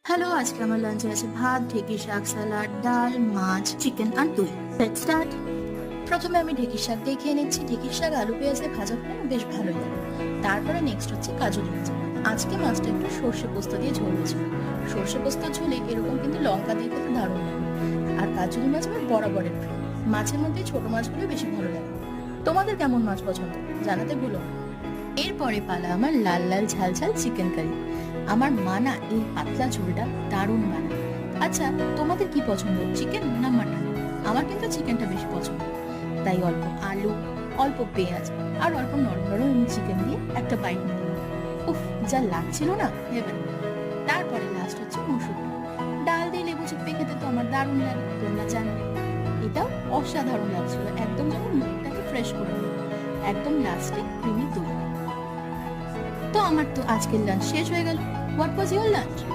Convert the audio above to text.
Hello, আজকে আমার লাঞ্চে আছে ভাত, ঢেঁকি শাক, স্যালাড, ডাল, মাছ, চিকেন আর দই। Let's start. প্রথমে আমি ঢেঁকির শাক দিয়ে খেয়ে নিচ্ছি। ঢেঁকির শাক আলু পেঁয়াজ দিয়ে ভাজা করে না বেশ ভালোই লাগে। তারপরে নেক্সট হচ্ছে কাজুরি মাছ। আজকে মাছটা একটু সর্ষে পোস্ত দিয়ে ঝোল হয়েছিল। সর্ষে পোস্ত ঝোলে এরকম কিন্তু লঙ্কা দিয়ে খেতে দারুণ লাগে। আর কাজুরি মাছ আমার বরাবরের প্রিয়। মাছের মধ্যে ছোট মাছগুলো বেশি ভালো লাগে। তোমাদের কেমন মাছ পছন্দ জানাতে ভুলো না। এরপরে পালা আমার লাল লাল ঝাল ঝাল চিকেন কারি। আমার মা না এই পাতলা ঝোলটা দারুণ বানায়। আচ্ছা, তোমাদের কি পছন্দ, চিকেন না মাটন? আমার কিন্তু চিকেনটা বেশি পছন্দ। তাই অল্প আলু, অল্প পেঁয়াজ আর অল্প নরম নরম চিকেন দিয়ে একটা বাইট নিয়ে নিলাম। উফ, যা লাগছিল না, হেভেন। তারপরে লাস্ট হচ্ছে মসুর ডাল। ডাল দিয়ে লেবু চিপে খেতে তো আমার দারুণ লাগে, তোমরা জানো। এটাও অসাধারণ লাগছিল, একদম যেন মুখটাকে ফ্রেশ করে দিল। একদম লাস্টে ক্রিমি দই। তো আমার তো আজকের লাঞ্চ শেষ হয়ে গেল। What was your lunch?